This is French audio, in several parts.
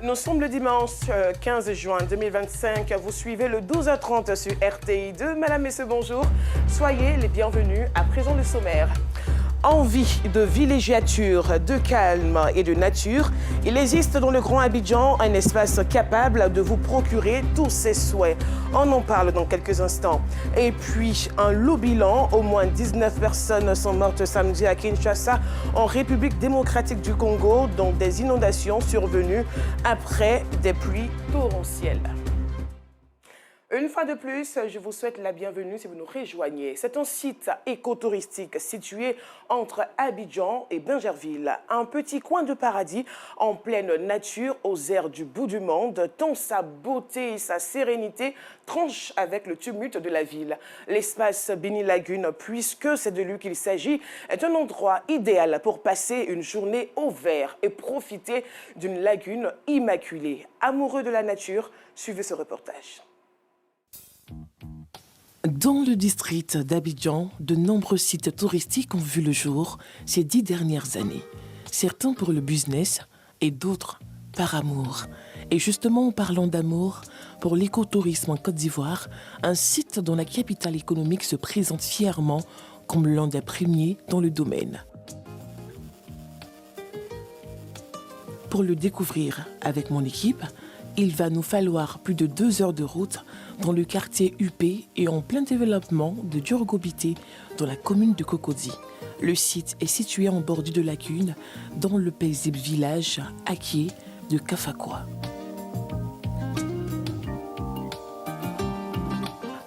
Nous sommes le dimanche 15 juin 2025. Vous suivez le 12h30 sur RTI2. Madame, messieurs, bonjour. Soyez les bienvenus. À présent, le sommaire. Envie de villégiature, de calme et de nature, il existe dans le Grand Abidjan un espace capable de vous procurer tous ces souhaits. On en parle dans quelques instants. Et puis, un lot bilan, au moins 19 personnes sont mortes samedi à Kinshasa, en République démocratique du Congo, dont des inondations survenues après des pluies torrentielles. Une fois de plus, je vous souhaite la bienvenue si vous nous rejoignez. C'est un site écotouristique situé entre Abidjan et Bingerville. Un petit coin de paradis en pleine nature, aux airs du bout du monde, tant sa beauté et sa sérénité tranchent avec le tumulte de la ville. L'espace Bini Lagune, puisque c'est de lui qu'il s'agit, est un endroit idéal pour passer une journée au vert et profiter d'une lagune immaculée. Amoureux de la nature, suivez ce reportage. Dans le district d'Abidjan, de nombreux sites touristiques ont vu le jour ces 10 dernières années. Certains pour le business et d'autres par amour. Et justement, en parlant d'amour, pour l'écotourisme en Côte d'Ivoire, un site dont la capitale économique se présente fièrement comme l'un des premiers dans le domaine. Pour le découvrir avec mon équipe, il va nous falloir plus de 2 heures de route dans le quartier huppé et en plein développement de Diorgobité, dans la commune de Cocody. Le site est situé en bordure de lagune, dans le paisible village Aké de Kafakwa.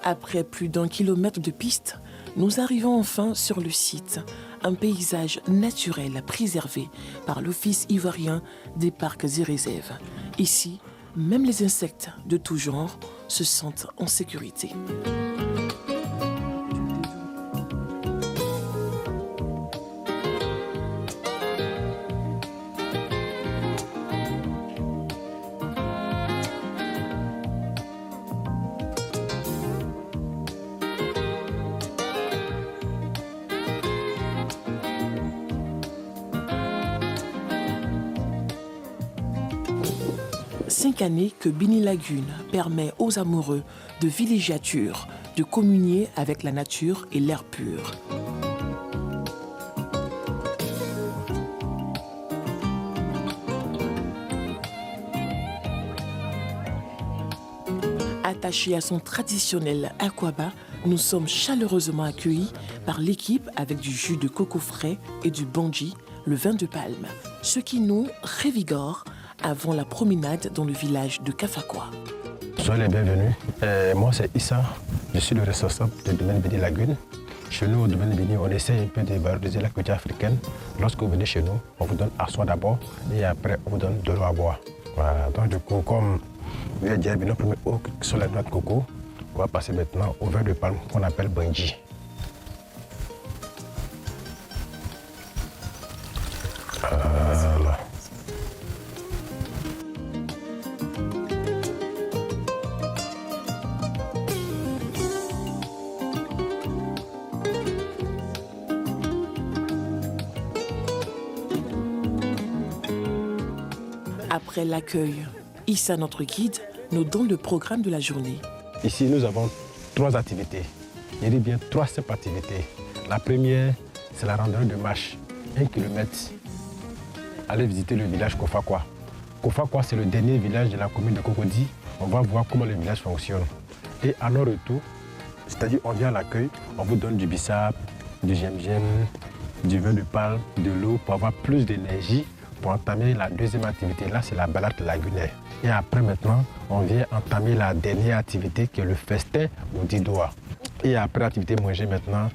Après plus d'1 kilomètre de piste, nous arrivons enfin sur le site, un paysage naturel préservé par l'Office ivoirien des parcs et réserves. Ici, même les insectes de tout genre se sentent en sécurité. Cinq années que Bini Lagune permet aux amoureux de villégiature de communier avec la nature et l'air pur. Attachés à son traditionnel aquaba, nous sommes chaleureusement accueillis par l'équipe avec du jus de coco frais et du bangui, le vin de palme, ce qui nous révigore avant la promenade dans le village de Kafakwa. Soyez les bienvenus. Moi, c'est Issa. Je suis le responsable du domaine Bini Lagune. Chez nous, au domaine Bini, on essaie un peu de valoriser la culture africaine. Lorsque vous venez chez nous, on vous donne à soi d'abord et après, on vous donne de l'eau à boire. Voilà. Donc, du coup, comme vous avez dit, nos premiers eaux sur la noix de coco, on va passer maintenant au vin de palme qu'on appelle bangui. Voilà. Après l'accueil, Issa, notre guide, nous donne le programme de la journée. Ici, nous avons 3 activités. Je dis bien 3 simples activités. La première, c'est la randonnée de marche, 1 km. Allez visiter le village Kofakwa. Kofakwa, c'est le dernier village de la commune de Cocody. On va voir comment le village fonctionne. Et à nos retours, c'est-à-dire on vient à l'accueil, on vous donne du bissap, du gem-gem, du vin de palme, de l'eau pour avoir plus d'énergie pour entamer la deuxième activité. Là, c'est la balade lagunaire. Et après, maintenant, on vient entamer la dernière activité qui est le festin au Didoa. Et après l'activité manger, maintenant,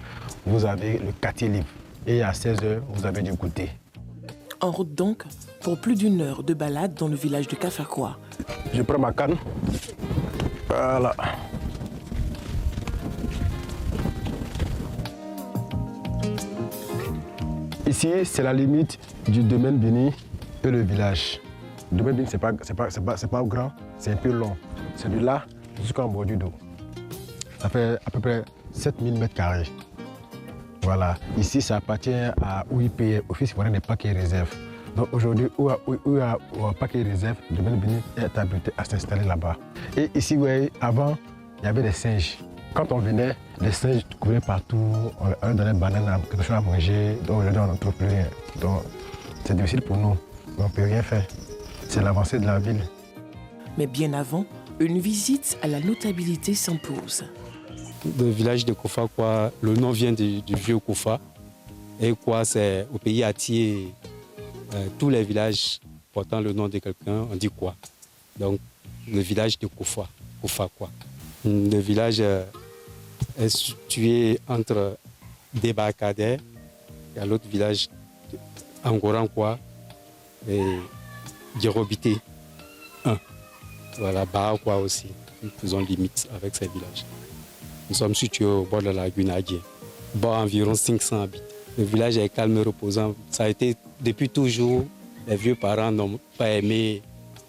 vous avez le quartier libre. Et à 16h, vous avez du goûter. En route donc, pour plus d'1 heure de balade dans le village de Kafakwa. Je prends ma canne. Voilà. Ici, c'est la limite du domaine Bini et le village. Le domaine Bini, c'est pas grand, c'est un peu long. C'est de là jusqu'en bordure d'eau. Ça fait à peu près 7000 m². Voilà. Ici, ça appartient à OIP, Office ivoirien des parcs et réserves. Donc aujourd'hui, où Paquet Réserve, le domaine Béni est habilité à s'installer là-bas. Et ici, vous voyez, avant, il y avait des singes. Quand on venait, les singes couraient partout, on leur donnait des bananes, quelque chose à manger, donc aujourd'hui on n'en trouve plus rien. Donc c'est difficile pour nous, mais on ne peut rien faire. C'est l'avancée de la ville. Mais bien avant, une visite à la notabilité s'impose. Le village de Kofa, quoi, le nom vient du vieux Kofa. Et quoi, c'est au pays Atié, tous les villages portant le nom de quelqu'un, on dit quoi. Donc, le village de Kofa, Kofa quoi. Le village est situé entre Débarcadère, il y a l'autre village, Angoran quoi, et Djerobité 1. Voilà, Barakwa aussi, nous faisons limite avec ces villages. Nous sommes situés au bord de la lagune Adjé. Bon, environ 500 habitants. Le village est calme et reposant. Ça a été depuis toujours. Les vieux parents n'ont pas aimé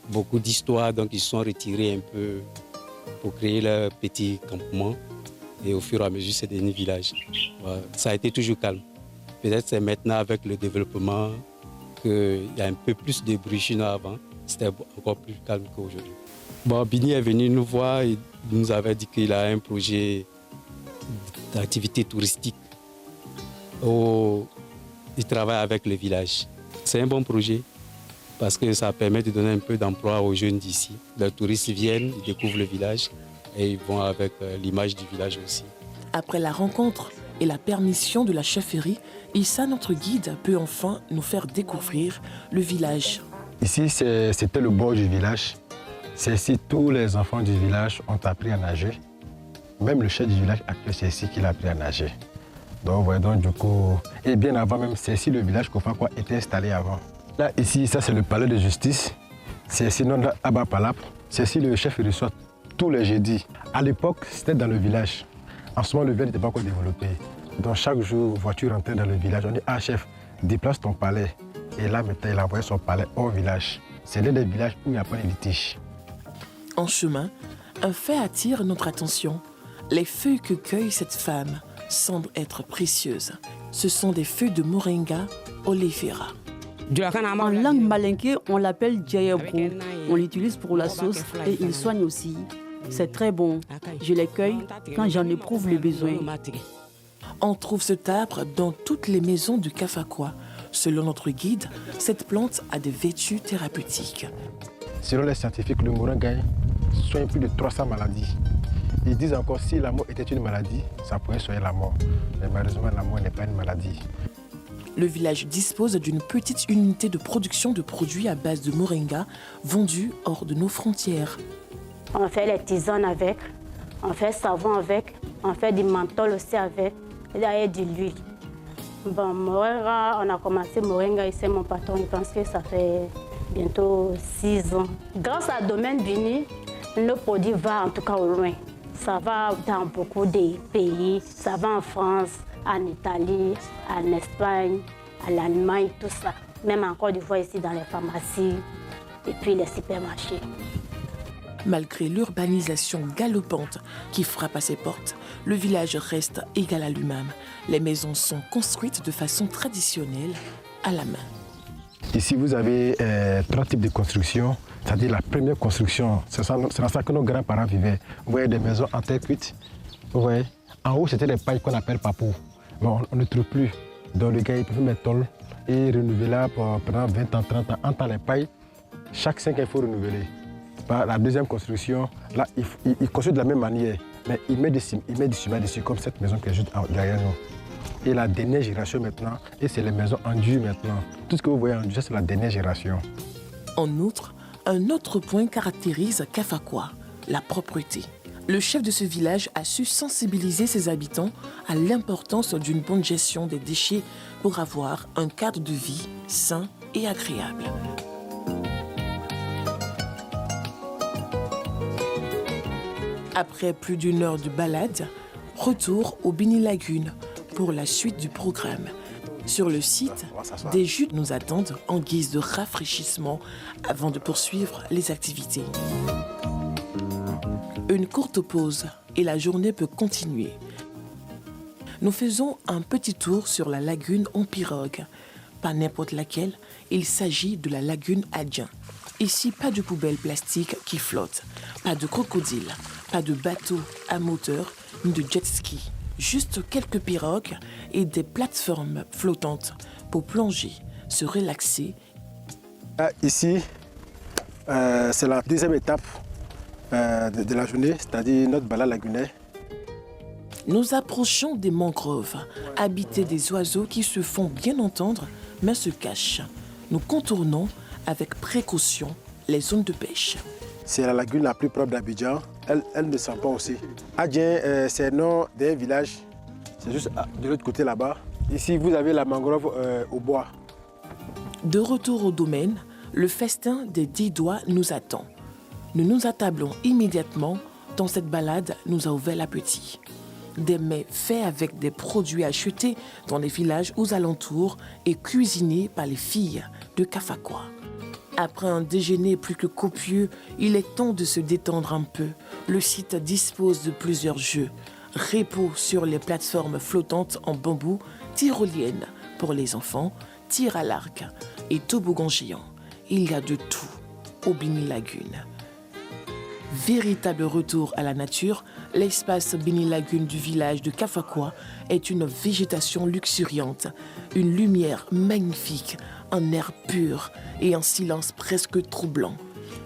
beaucoup d'histoires, donc ils se sont retirés un peu pour créer leur petit campement. Et au fur et à mesure, c'est devenu village. Voilà. Ça a été toujours calme. Peut-être c'est maintenant avec le développement qu'il y a un peu plus de bruit chinois avant. C'était encore plus calme qu'aujourd'hui. Bon, Bini est venu nous voir et nous avait dit qu'il a un projet d'activité touristique. Il travaille avec le village. C'est un bon projet parce que ça permet de donner un peu d'emploi aux jeunes d'ici. Les touristes viennent, ils découvrent le village et ils vont avec l'image du village aussi. Après la rencontre et la permission de la chefferie, Issa, notre guide, peut enfin nous faire découvrir le village. Ici, c'était le bord du village. C'est ici tous les enfants du village ont appris à nager. Même le chef du village actuel, c'est ici qu'il a appris à nager. Donc, voyez donc, du coup, et bien avant même, c'est ici le village Kofa quoi était installé avant. Là, ici, ça c'est le palais de justice. C'est ici non Abba Palap. C'est ici le chef reçoit tous les jeudis. À l'époque, c'était dans le village. En ce moment, le village n'était pas encore développé. Donc, chaque jour, voiture rentrait dans le village. On dit, ah chef, déplace ton palais. Et là, maintenant, il a envoyé son palais au village. C'est l'un des villages où il n'y a pas de litige. En chemin, un fait attire notre attention. Les feuilles que cueille cette femme semblent être précieuses. Ce sont des feuilles de Moringa oleifera. En langue malinké, on l'appelle djayabro. On l'utilise pour la sauce et il soigne aussi. C'est très bon. Je les cueille quand j'en éprouve le besoin. On trouve cet arbre dans toutes les maisons du Kafakwa. Selon notre guide, cette plante a des vertus thérapeutiques. Selon les scientifiques, le moringa soigne plus de 300 maladies. Ils disent encore si la mort était une maladie, ça pourrait soigner la mort. Mais malheureusement, la mort n'est pas une maladie. Le village dispose d'une petite unité de production de produits à base de moringa vendus hors de nos frontières. On fait les tisanes avec, on fait savon avec, on fait du menthol aussi avec, et de l'huile. Bon, moringa, on a commencé moringa ici, mon patron, je pense que ça fait bientôt 6 ans. Grâce à Domaine Béni, nos produits vont en tout cas au loin. Ça va dans beaucoup de pays, ça va en France, en Italie, en Espagne, en Allemagne, tout ça. Même en Côte d'Ivoire ici dans les pharmacies et puis les supermarchés. Malgré l'urbanisation galopante qui frappe à ses portes, le village reste égal à lui-même. Les maisons sont construites de façon traditionnelle, à la main. Ici, vous avez 3 types de construction. C'est-à-dire la première construction, c'est dans ça que nos grands-parents vivaient. Vous voyez des maisons en terre cuite. Vous voyez, en haut, c'était les pailles qu'on appelle papou. Mais on ne trouve plus. Donc le gars, il peut mettre tôle et renouveler pendant 20 ans, 30 ans. Entre les pailles, chaque 5 ans, il faut renouveler. La deuxième construction, là, il construit de la même manière. Mais il met du ciment dessus, comme cette maison qui est juste derrière nous. Et la dernière génération maintenant, et c'est les maisons en dur maintenant. Tout ce que vous voyez en dur, c'est la dernière génération. En outre, un autre point caractérise Kafakwa, la propreté. Le chef de ce village a su sensibiliser ses habitants à l'importance d'une bonne gestion des déchets pour avoir un cadre de vie sain et agréable. Après plus d'1 heure de balade, retour au Béni Lagune pour la suite du programme. Sur le site, des jus nous attendent en guise de rafraîchissement avant de poursuivre les activités. Une courte pause et la journée peut continuer. Nous faisons un petit tour sur la lagune en pirogue. pas n'importe laquelle, il s'agit de la lagune Adjien. Ici, pas de poubelles plastiques qui flottent, pas de crocodiles, pas de bateaux à moteur ni de jet ski. Juste quelques pirogues et des plateformes flottantes pour plonger, se relaxer. Ici, c'est la deuxième étape de la journée, c'est-à-dire notre balade lagunaire. Nous approchons des mangroves, habités des oiseaux qui se font bien entendre, mais se cachent. Nous contournons avec précaution les zones de pêche. C'est la lagune la plus propre d'Abidjan. Elle ne sent pas aussi. Adjien, c'est le nom d'un village. C'est juste de l'autre côté là-bas. Ici, vous avez la mangrove au bois. De retour au domaine, le festin des 10 doigts nous attend. Nous nous attablons immédiatement, tant cette balade nous a ouvert l'appétit. Des mets faits avec des produits achetés dans les villages aux alentours et cuisinés par les filles de Kafakwa. Après un déjeuner plus que copieux, il est temps de se détendre un peu. Le site dispose de plusieurs jeux. Repos sur les plateformes flottantes en bambou, tyroliennes pour les enfants, tir à l'arc et toboggan géant. Il y a de tout au Bini Lagune. Véritable retour à la nature, l'espace Bini Lagune du village de Kafakwa est une végétation luxuriante, une lumière magnifique, un air pur et un silence presque troublant.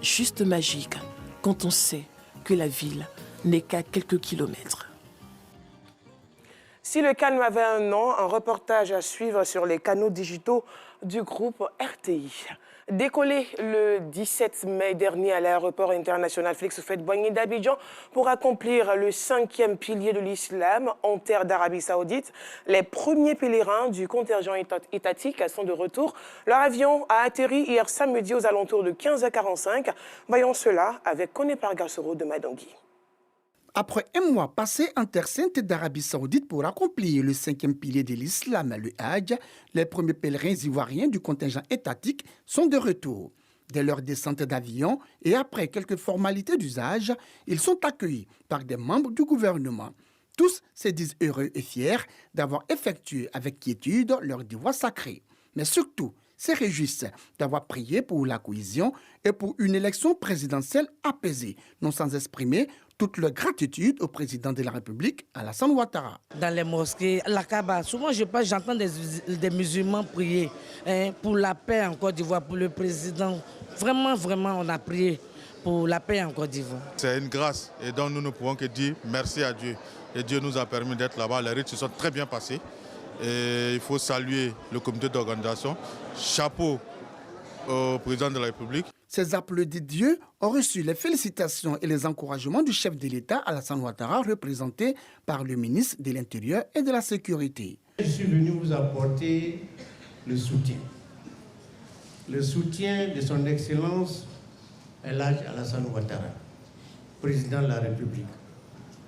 Juste magique quand on sait que la ville n'est qu'à quelques kilomètres. Si le calme avait un nom, un reportage à suivre sur les canaux digitaux du groupe RTI. Décollé le 17 mai dernier à l'aéroport international Félix Houphouët-Boigny d'Abidjan pour accomplir le 5e pilier de l'islam en terre d'Arabie Saoudite, les premiers pèlerins du contingent étatique sont de retour. Leur avion a atterri hier samedi aux alentours de 15h45. Voyons cela avec Koné Pargassoro de Madangui. Après un mois passé en terre sainte d'Arabie Saoudite pour accomplir le 5e pilier de l'islam, le Hajj, les premiers pèlerins ivoiriens du contingent étatique sont de retour. Dès leur descente d'avion et après quelques formalités d'usage, ils sont accueillis par des membres du gouvernement. Tous se disent heureux et fiers d'avoir effectué avec quiétude leur devoir sacré. Mais surtout, se réjouissent d'avoir prié pour la cohésion et pour une élection présidentielle apaisée, non sans exprimer toute leur gratitude au président de la République, Alassane Ouattara. Dans les mosquées, la Kaaba, souvent j'entends des musulmans prier pour la paix en Côte d'Ivoire, pour le président. Vraiment, on a prié pour la paix en Côte d'Ivoire. C'est une grâce et donc nous ne pouvons que dire merci à Dieu. Et Dieu nous a permis d'être là-bas. Les rites se sont très bien passés. Et il faut saluer le comité d'organisation. Chapeau au président de la République. Ces applaudis Dieu ont reçu les félicitations et les encouragements du chef de l'État, Alassane Ouattara, représenté par le ministre de l'Intérieur et de la Sécurité. Je suis venu vous apporter le soutien. Le soutien de son Excellence El Hadj Alassane Ouattara, président de la République.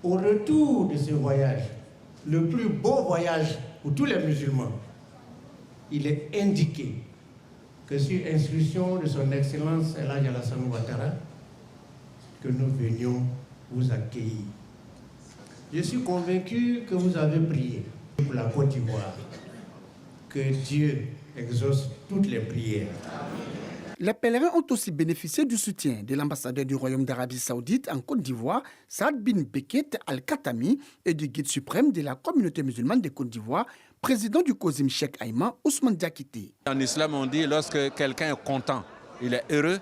Au retour de ce voyage, le plus beau voyage pour tous les musulmans, il est indiqué que sur instruction de son Excellence El Hadj Alassane Ouattara, que nous venions vous accueillir. Je suis convaincu que vous avez prié pour la Côte d'Ivoire. Que Dieu exauce toutes les prières. Les pèlerins ont aussi bénéficié du soutien de l'ambassadeur du Royaume d'Arabie Saoudite en Côte d'Ivoire, Saad bin Beket Al-Khatami, et du guide suprême de la communauté musulmane de Côte d'Ivoire, président du COSIM Cheikh Aïman, Ousmane Diakité. En islam, on dit lorsque quelqu'un est content, il est heureux.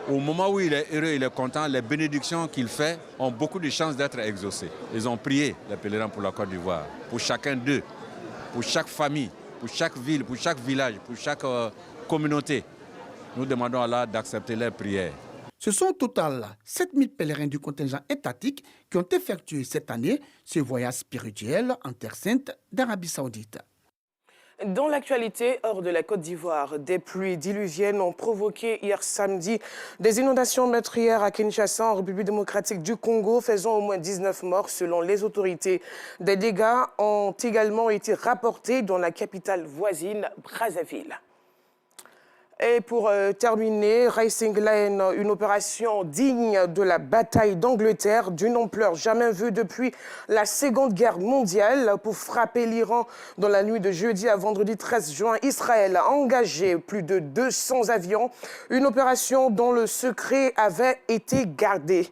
Au moment où il est heureux, il est content, les bénédictions qu'il fait ont beaucoup de chances d'être exaucées. Ils ont prié, les pèlerins, pour la Côte d'Ivoire, pour chacun d'eux, pour chaque famille, pour chaque ville, pour chaque village, pour chaque communauté. Nous demandons à Allah d'accepter leurs prières. Ce sont au total 7000 pèlerins du contingent étatique qui ont effectué cette année ce voyage spirituel en terre sainte d'Arabie Saoudite. Dans l'actualité, hors de la Côte d'Ivoire, des pluies diluviennes ont provoqué hier samedi des inondations meurtrières à Kinshasa, en République démocratique du Congo, faisant au moins 19 morts selon les autorités. Des dégâts ont également été rapportés dans la capitale voisine, Brazzaville. Et pour terminer, Racing Line, une opération digne de la bataille d'Angleterre, d'une ampleur jamais vue depuis la Seconde Guerre mondiale, pour frapper l'Iran dans la nuit de jeudi à vendredi 13 juin. Israël a engagé plus de 200 avions, une opération dont le secret avait été gardé.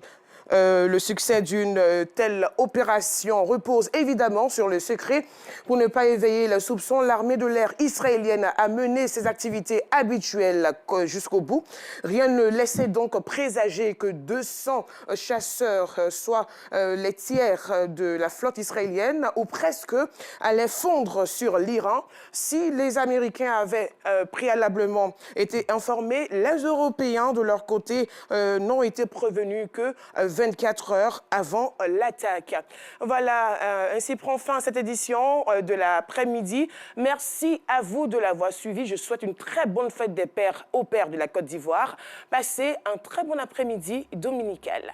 Le succès d'une telle opération repose évidemment sur le secret. Pour ne pas éveiller le soupçon, l'armée de l'air israélienne a mené ses activités habituelles jusqu'au bout. Rien ne laissait donc présager que 200 chasseurs, soit les tiers de la flotte israélienne, ou presque, allaient fondre sur l'Iran. Si les Américains avaient préalablement été informés, les Européens, de leur côté, n'ont été prévenus que 24 heures avant l'attaque. Voilà, ainsi prend fin cette édition de l'après-midi. Merci à vous de l'avoir suivi. Je souhaite une très bonne fête des pères aux pères de la Côte d'Ivoire. Passez un très bon après-midi dominical.